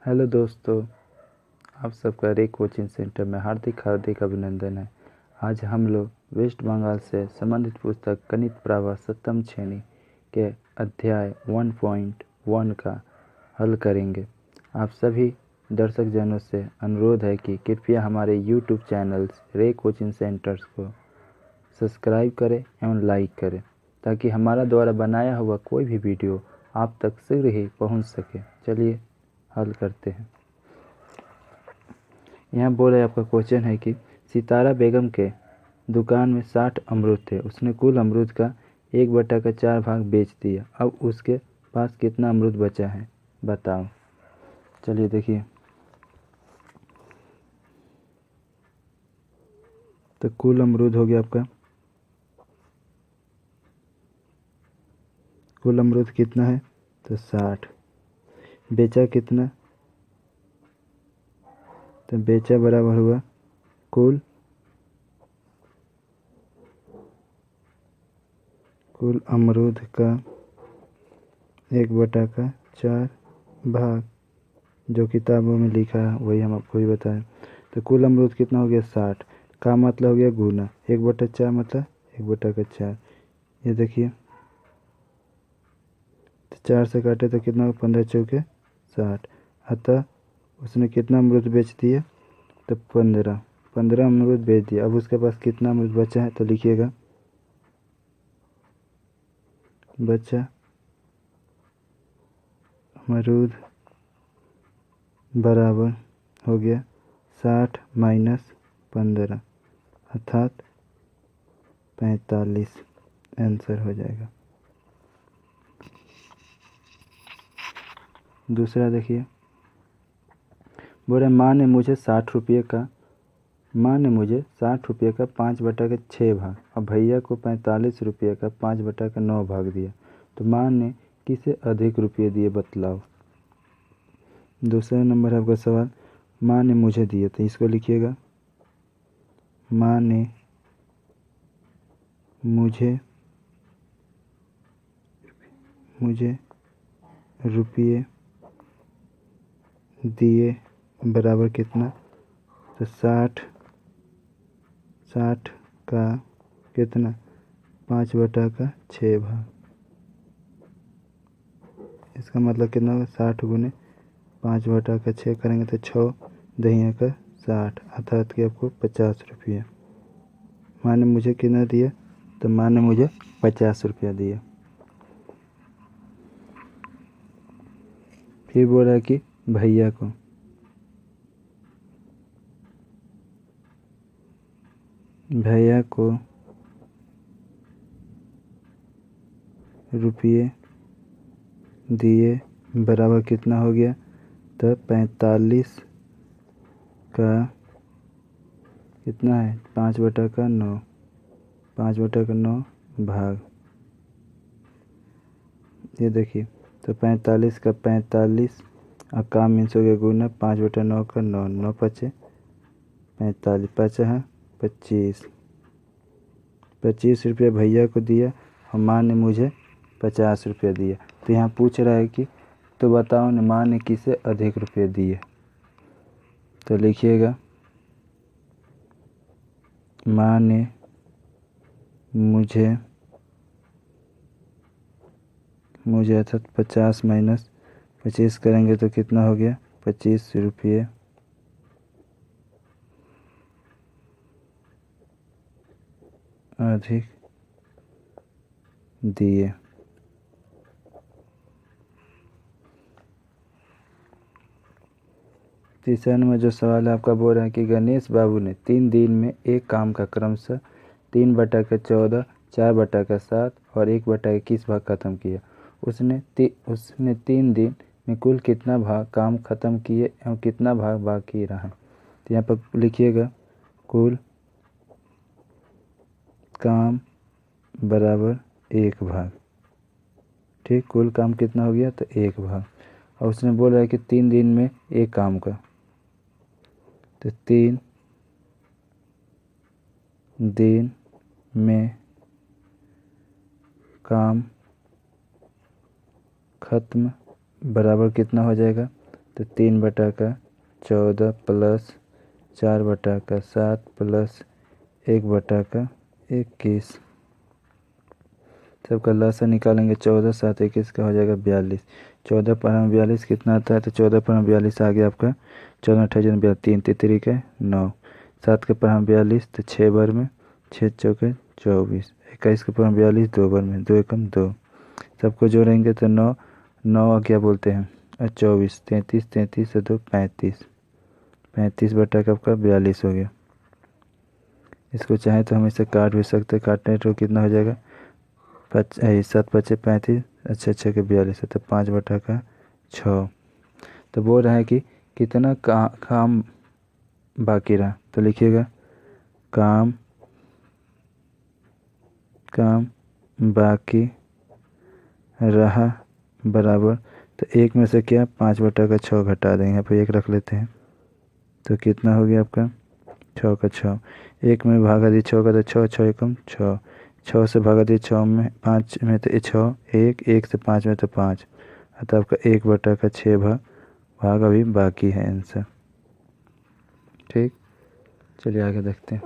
Hello दोस्तों, आप सबका रे कोचिंग सेंटर में हार्दिक हार्दिक अभिनंदन है। आज हम लोग वेस्ट बंगाल से संबंधित पुस्तक गणित प्रवाह सप्तम श्रेणी के अध्याय 1.1 का हल करेंगे। आप सभी दर्शक जनों से अनुरोध है कि कृपया हमारे यूट्यूब चैनल रे कोचिंग सेंटर्स को सब्सक्राइब करें एवं लाइक करें, ताकि हमारा द्वारा बनाया हुआ कोई भी वीडियो आप तक शीघ्र ही पहुंच सके। चलिए हल करते हैं। यहाँ बोल रहे आपका क्वेश्चन है कि सितारा बेगम के दुकान में 60 अमरूद थे। उसने कुल अमरूद का 1/4 भाग बेच दिया। अब उसके पास कितना अमरूद बचा है, बताओ। चलिए देखिए, तो कुल अमरूद हो गया आपका, कुल अमरूद कितना है तो 60। बेचा कितना, तो बेचा बराबर हुआ कुल अमरूद का 1/4 भाग, जो किताबों में लिखा है वही हम आपको भी बताएं। तो कुल अमरूद कितना हो गया 60 का मतलब हो गया गुना 1/4 मतलब 1/4। ये देखिए, तो 4 से काटे तो कितना होगा 15 चौके 60। अतः उसने कितना अमरूद बेच दिया, तो 15 अमरूद बेच दिया। अब उसके पास कितना अमरूद बचा है, तो लिखिएगा बचा अमरूद बराबर हो गया 60 माइनस 15 अर्थात 45 आंसर हो जाएगा। दूसरा देखिए, बोले माँ ने मुझे 60 रुपये का 5/6 भाग और भैया को 45 रुपये का 5/9 भाग दिया, तो माँ ने किसे अधिक रुपये दिए, बतलाओ। दूसरा नंबर है आपका सवाल, माँ ने मुझे दिए, तो इसको लिखिएगा माँ ने मुझे रुपये दिए बराबर कितना, तो 60 का कितना 5/6 भाग। इसका मतलब कितना होगा 60 गुने 5/6 करेंगे तो 6 दहिया का 60 अर्थात कि आपको 50 रुपये। माँ ने मुझे कितना दिया, तो माँ ने मुझे 50 रुपया दिया। फिर बोल रहा है कि भैया को रुपये दिए बराबर कितना हो गया, तो 45 का कितना है 5/9 भाग। ये देखिए, तो 45 का 45 और काम मीन्स हो गया गुना 5/9 का 9, 9 पचे 45, बचा है 25 रुपये भैया को दिया और माँ ने मुझे 50 रुपये दिया। तो यहाँ पूछ रहा है कि तो बताओ न माँ ने किसे अधिक रुपये दिए, तो लिखिएगा माँ ने मुझे अर्थात 50 माइनस 25 करेंगे तो कितना हो गया 25 रुपये अधिक दिए। तीसरा नंबर जो सवाल है आपका बोल रहा है कि गणेश बाबू ने 3 दिन में एक काम का क्रमशः 3/14, 4/7 और 1/21 भाग खत्म किया। उसने 3 दिन में कुल कितना भाग काम खत्म किए एवं कितना भाग बाकी रहा। तो यहाँ पर लिखिएगा कुल काम बराबर 1 भाग। ठीक, कुल काम कितना हो गया, तो 1 भाग। और उसने बोला है कि 3 दिन में एक काम का, तो 3 दिन में काम खत्म बराबर कितना हो जाएगा तो 3/14 प्लस 4/7 प्लस 1/21। सबका लसा निकालेंगे। 14 7 21 का हो जाएगा 42। 14 पर हम 42 कितना आता है, तो 14 पर हम 42 आ गया आपका 14 28 42 3 3 के 9। 7 के पर हम 42 तो 6 बार में 6 चौके 24। 21 के पर हम 42 2 बार में 2 एकम 2। सबको जोड़ेंगे तो 9 9 क्या बोलते हैं और 24 33 33 से 2 35। 35 आपका 42 हो गया। इसको चाहे तो हम इसे काट भी सकते हैं। काटने तो कितना हो जाएगा 7 5 35 अच्छा के 42 है तो 5/6। तो बोल रहा है कि कितना काम बाकी रहा, तो लिखिएगा काम बाकी रहा बराबर। तो 1 में से क्या 5/6 घटा देंगे, यहाँ पर 1 रख लेते हैं। तो कितना हो गया आपका 6 का 6। 1 में भागा दी 6 का तो 6 6 एकम 6। 6 से भागा दी 6 में 5 में तो 6 1 से 5 में तो 5। अतः आपका 1/6 भाग अभी बाकी है आंसर। ठीक, चलिए आगे देखते हैं।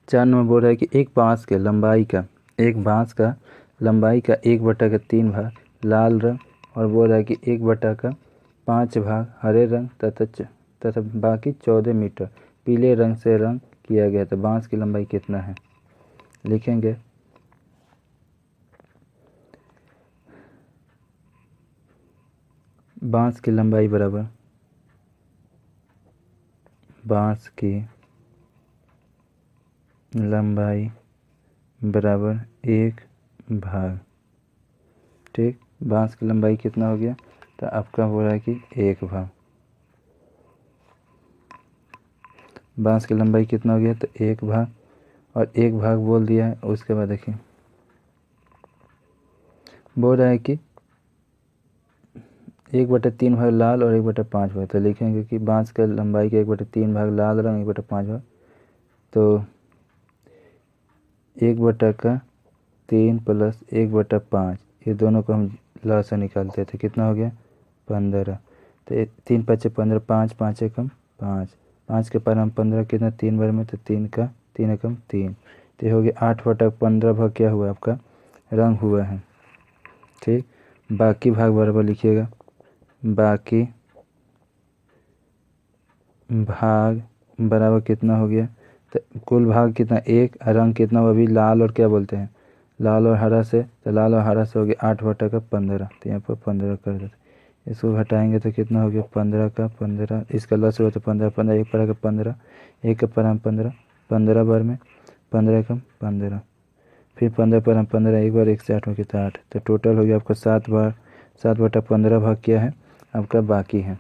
4 नंबर बोल रहा है कि एक बांस का लंबाई का 1/3 भाग लाल रंग और बोल रहा है कि 1/5 भाग हरे रंग तथा बाकी 14 मीटर पीले रंग से रंग किया गया। तो बांस की लंबाई कितना है, लिखेंगे बांस की लंबाई बराबर बांस की लंबाई बराबर 1 भाग। ठीक, बांस की लंबाई कितना हो गया, तो आपका हो रहा है कि 1 भाग। बांस की लंबाई कितना हो गया, तो 1 भाग और 1 भाग बोल दिया है। उसके बाद देखिए बोल रहा है कि 1/3 भाग लाल और 1/5 भाग। तो लिखेंगे कि बांस का लंबाई का 1/3 भाग लाल रंग 1/5 भाग। तो 1/3 प्लस 1/5 ये दोनों को हम लसा निकालते थे, कितना हो गया 15। तो 3 5 15 5 5 एकम 5। 5 के पर हम 15 कितना 3 बार में तो 3 का 3 एकम 3। तो ये हो गया 8/15 भाग क्या हुआ आपका रंग हुआ है। ठीक, बाकी भाग बराबर लिखिएगा बाकी भाग बराबर कितना हो गया, तो कुल भाग कितना 1, रंग कितना हुआ अभी लाल और क्या बोलते हैं लाल और हरा से, तो लाल और हरा से हो गया 8/15। तो यहाँ पर 15 कर देते, इसको घटाएंगे तो कितना हो गया 15 का 15। इसका लस हुआ तो 15 15 1 पर 15 1 के पर हम 15 15 बार में 15 कम 15 फिर 15 पर हम 15 एक बार 1 से 8 में कितना 8। तो टोटल हो गया आपका 7 बार 7/15 भाग किया है आपका बाकी है।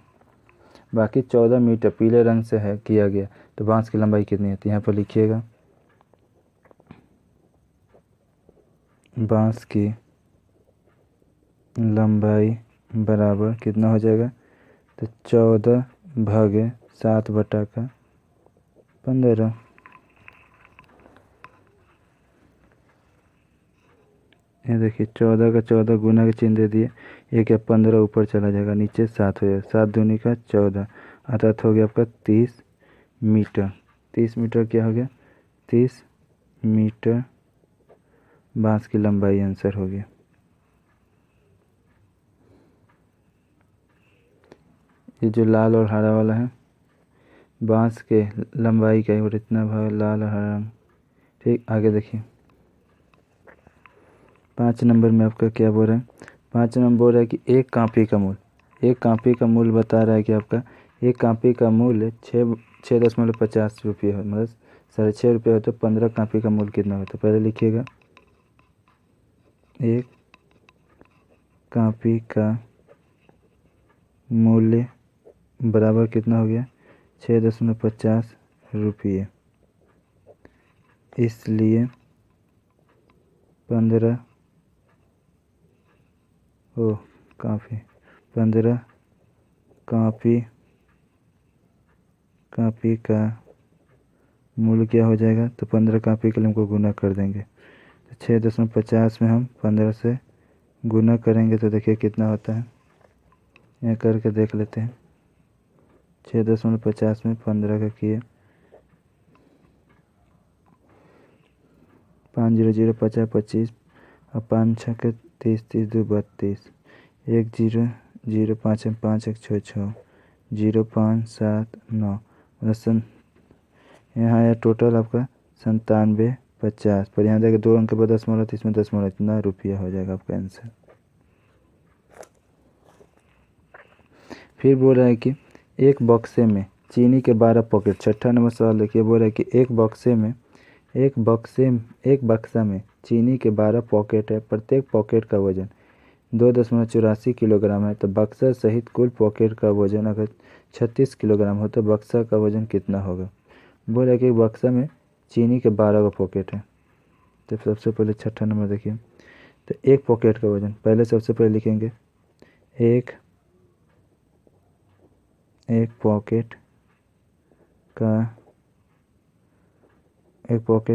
बाकी 14 मीटर पीले रंग से है किया गया। तो बांस की लंबाई कितनी है, तो यहाँ पर लिखिएगा बांस की लंबाई बराबर कितना हो जाएगा, तो 14 भागे 7/15। ये देखिए 14 का 14 गुना के चिन्ह दे दिए। ये क्या 15 ऊपर चला जाएगा नीचे 7 हो जाएगा 7 दूनी का 14 अर्थात हो गया आपका 30 मीटर। 30 मीटर क्या हो गया 30 मीटर बांस की लंबाई आंसर हो गया। ये जो लाल और हरा वाला है बांस के लंबाई का और इतना भाग लाल और हरा रंग। ठीक, आगे देखिए 5 नंबर में आपका क्या बोल रहा है। 5 नंबर बोल रहा है कि एक कापी का मूल्य बता रहा है कि आपका एक कापी का मूल्य 6.50 रुपये हो, मतलब 6.5 रुपये हो। तो 15 कापी का मूल्य कितना होता है, पहले लिखिएगा एक कापी का मूल्य बराबर कितना हो गया 6.50 रुपये। इसलिए 15 कापी का मूल्य क्या हो जाएगा, तो 15 कापी के लिए हमको गुना कर देंगे। तो 6.50 में हम 15 से गुना करेंगे तो देखिए कितना होता है, यहाँ करके देख लेते हैं। 6.50 में 15 का किए, 5 0 0 50 25 और 5 6 के 30 30 2 32, 1 0 0 5 5 1 6 6 0 5 7 9 मतलब यहाँ आया टोटल आपका 97.50। पर यहाँ देखिए 2 अंक के बाद दशमलव, तो इसमें दशमलव, इतना रुपया हो जाएगा आपका आंसर। फिर बोल रहा है कि एक बक्से में चीनी के 12 पॉकेट। 6ठा नंबर सवाल देखिए, बोल रहा है कि एक बक्सा में चीनी के 12 पॉकेट है। प्रत्येक पॉकेट का वजन 2.84 किलोग्राम है। तो बक्सा सहित कुल पॉकेट का वजन अगर 36 किलोग्राम हो तो बक्सा का वजन कितना होगा। बोल रहा है कि बक्सा में चीनी के 12 का पॉकेट है। तो सबसे पहले 6ठा नंबर देखिए, तो एक पॉकेट का वजन पहले सबसे पहले लिखेंगे, एक पॉकेट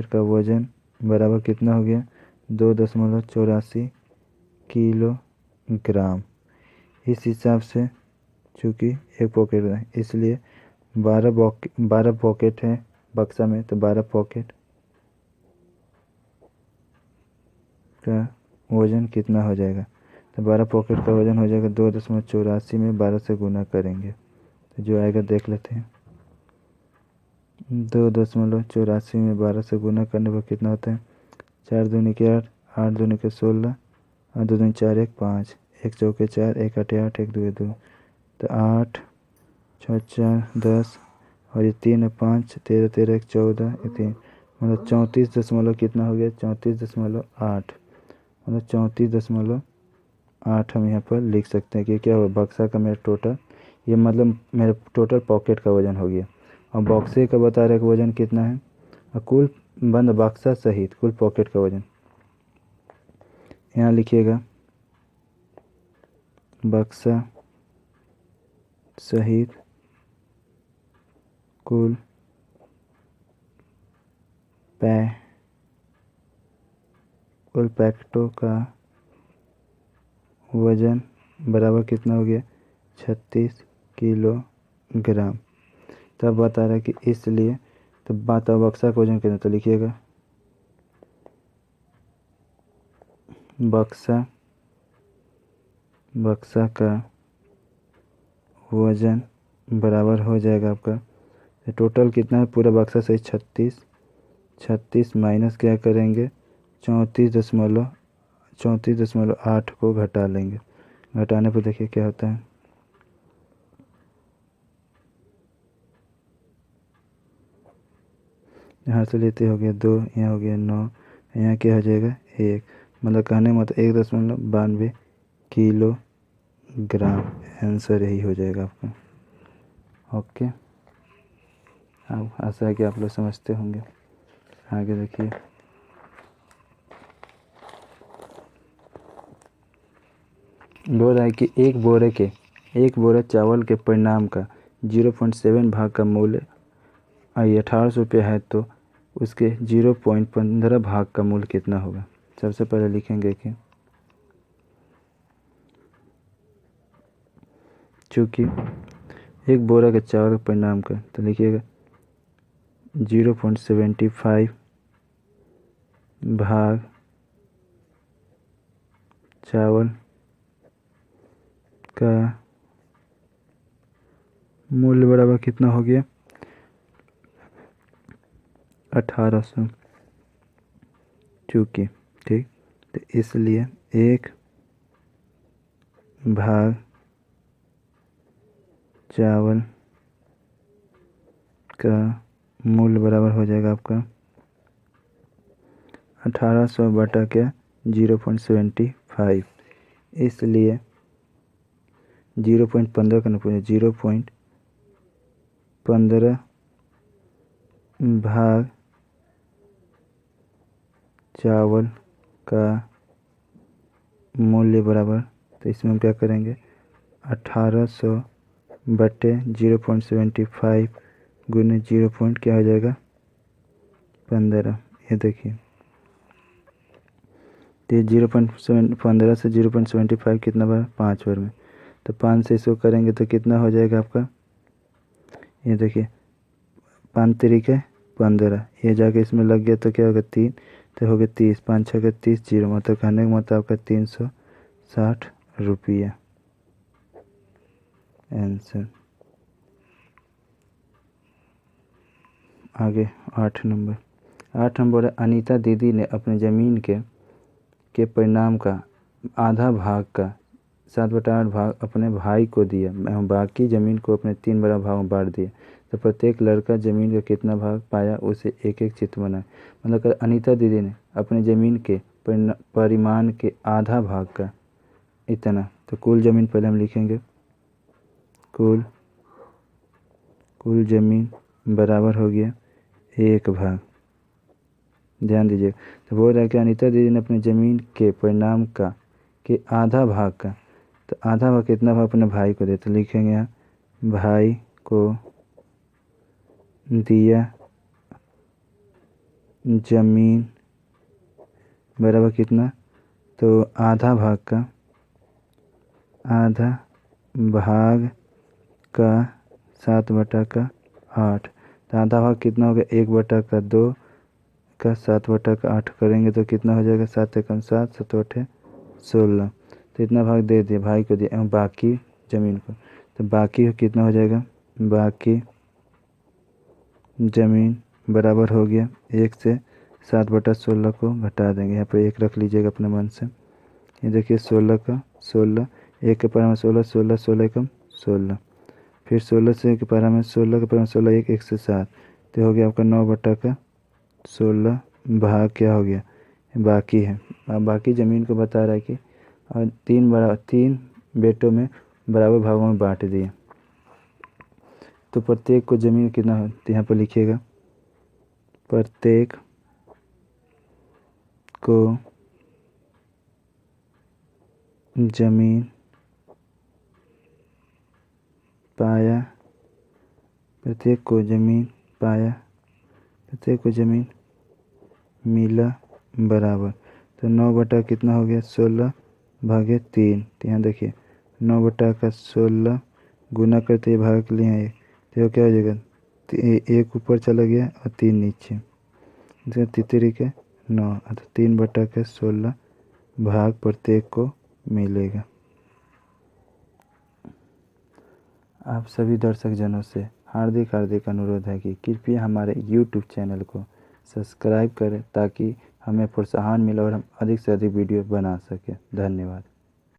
का वजन बराबर कितना हो गया, 2.84 किलोग्राम। इस हिसाब से चूँकि एक पॉकेट है इसलिए 12 पॉकेट है बक्सा में, तो 12 पॉकेट का वज़न कितना हो जाएगा। तो 12 पॉकेट का वज़न हो जाएगा 2.84 में 12 से गुना करेंगे तो जो आएगा देख लेते हैं। 2.84 में 12 से गुना करने पर कितना होता है, 4 दूनी के 8, 8 दूनी के 16 और 2 दूनी 4 1 5, 1 चौके 4, 1 आठे 8, 1 दुए 2, तो 8 6 4 10 और ये 3 5 13 13 1 14, ये 3 मतलब 34 दशमलव कितना हो गया, 34.8 मतलब 34.8 हम यहाँ पर लिख सकते हैं कि क्या हुआ, बक्सा का मेरा टोटल, ये मतलब मेरे टोटल पॉकेट का वज़न हो गया। और बक्से का बता रहे कि वज़न कितना है, और कुल बंद बक्सा सहित कुल पॉकेट का वज़न यहाँ लिखिएगा, बक्सा सहित कुल पैकेटों का वज़न बराबर कितना हो गया, 36 किलोग्राम। तब बता रहा है कि इसलिए तो बता बक्सा का वज़न कितना, तो लिखिएगा बक्सा का वज़न बराबर हो जाएगा आपका, टोटल कितना है पूरा बक्सा सही 36 माइनस क्या करेंगे 34.8 को घटा लेंगे। घटाने पर देखिए क्या होता है, यहाँ से लेते हो गया 2, यहाँ हो गया 9, यहाँ क्या हो जाएगा 1, मतलब कहने मतलब 1.92 किलोग्राम। आंसर यही हो जाएगा आपका। ओके, अब आशा है कि आप लोग समझते होंगे। आगे देखिए, बोल रहा है कि एक बोरा चावल के परिणाम का 0.7 भाग का मूल्य 1800 रुपये है, तो उसके 0.15 भाग का मूल्य कितना होगा। सबसे पहले लिखेंगे कि चूँकि एक बोरा के चावल के परिणाम का, तो लिखिएगा 0.75 भाग चावल का मूल्य बराबर कितना हो गया 1800, चूँकि ठीक, तो इसलिए 1 भाग चावल का मूल्य बराबर हो जाएगा आपका 1800 बटा क्या 0.75, इसलिए 0.15 करना पड़ेगा, 0.15 भाग चावल का मूल्य बराबर, तो इसमें हम क्या करेंगे 1800 बटे 0.75 गुने 0. क्या हो जाएगा 15। ये देखिए तो ये 0.15 से 0.75 कितना बार 5 बार में, तो 5 से इसको करेंगे तो कितना हो जाएगा आपका, ये देखिए 5 तरीके 15, ये जाके इसमें लग गया तो क्या होगा 3, तो हो गया 30, 5 6 30, 0 मतलब कहने का मतलब आपका 360 रुपया आंसर। आगे 8 नंबर है, अनीता दीदी ने अपने ज़मीन के परिणाम का आधा भाग का 7/8 भाग अपने भाई को दिया एवं बाकी ज़मीन को अपने 3 बड़ा भागों में बांट दिया, तो प्रत्येक लड़का ज़मीन का कितना भाग पाया उसे एक एक चित्र बनाए। मतलब अनीता दीदी ने अपने ज़मीन के परिमाण के आधा भाग का इतना, तो कुल ज़मीन पहले हम लिखेंगे, कुल ज़मीन बराबर हो गया 1 भाग। ध्यान दीजिए, तो बोल रहा है कि अनीता दीदी ने अपने ज़मीन के परिणाम का के आधा भाग का, तो आधा भाग कितना भाग अपने भाई को दिया, तो लिखेंगे यहाँ भाई को दिया ज़मीन बराबर कितना, तो आधा भाग का 7/8, तो आधा भाग कितना हो गया 1/2 का 7/8 करेंगे तो कितना हो जाएगा 7 एकम 7, 7 8 16, तो इतना भाग दे दिया भाई को दिया एवं बाकी ज़मीन को, तो बाकी कितना हो जाएगा, बाकी ज़मीन बराबर हो गया 1 से 7/16 को घटा देंगे, यहाँ पे 1 रख लीजिएगा अपने मन से। ये देखिए 16 का 16, 1 के पारा में 16, 16 16 एकम 16, फिर 16 से के पारा में 16 के पारा में 16, 1 1 से 7, तो हो गया आपका 9/16 भाग क्या हो गया बाकी है। अब बाकी ज़मीन को बता रहा है कि 3 बेटों में बराबर भागों में बांट दिए, तो प्रत्येक को ज़मीन कितना है, तो यहाँ पर लिखिएगा प्रत्येक को ज़मीन पाया, प्रत्येक को ज़मीन पाया, प्रत्येक को ज़मीन मिला बराबर, तो 9 कितना हो गया 16 भागे 3, तो यहाँ देखिए 9/16 गुना करते ही भाग लिए हैं, तो क्या हो जाएगा 1 ऊपर चला गया और 3 नीचे, इसका 3 के 9, तो 3/16 भाग प्रत्येक को मिलेगा। आप सभी दर्शक जनों से हार्दिक अनुरोध है कि कृपया हमारे YouTube चैनल को सब्सक्राइब करें ताकि हमें प्रोत्साहन मिले और हम अधिक से अधिक वीडियो बना सकें। धन्यवाद।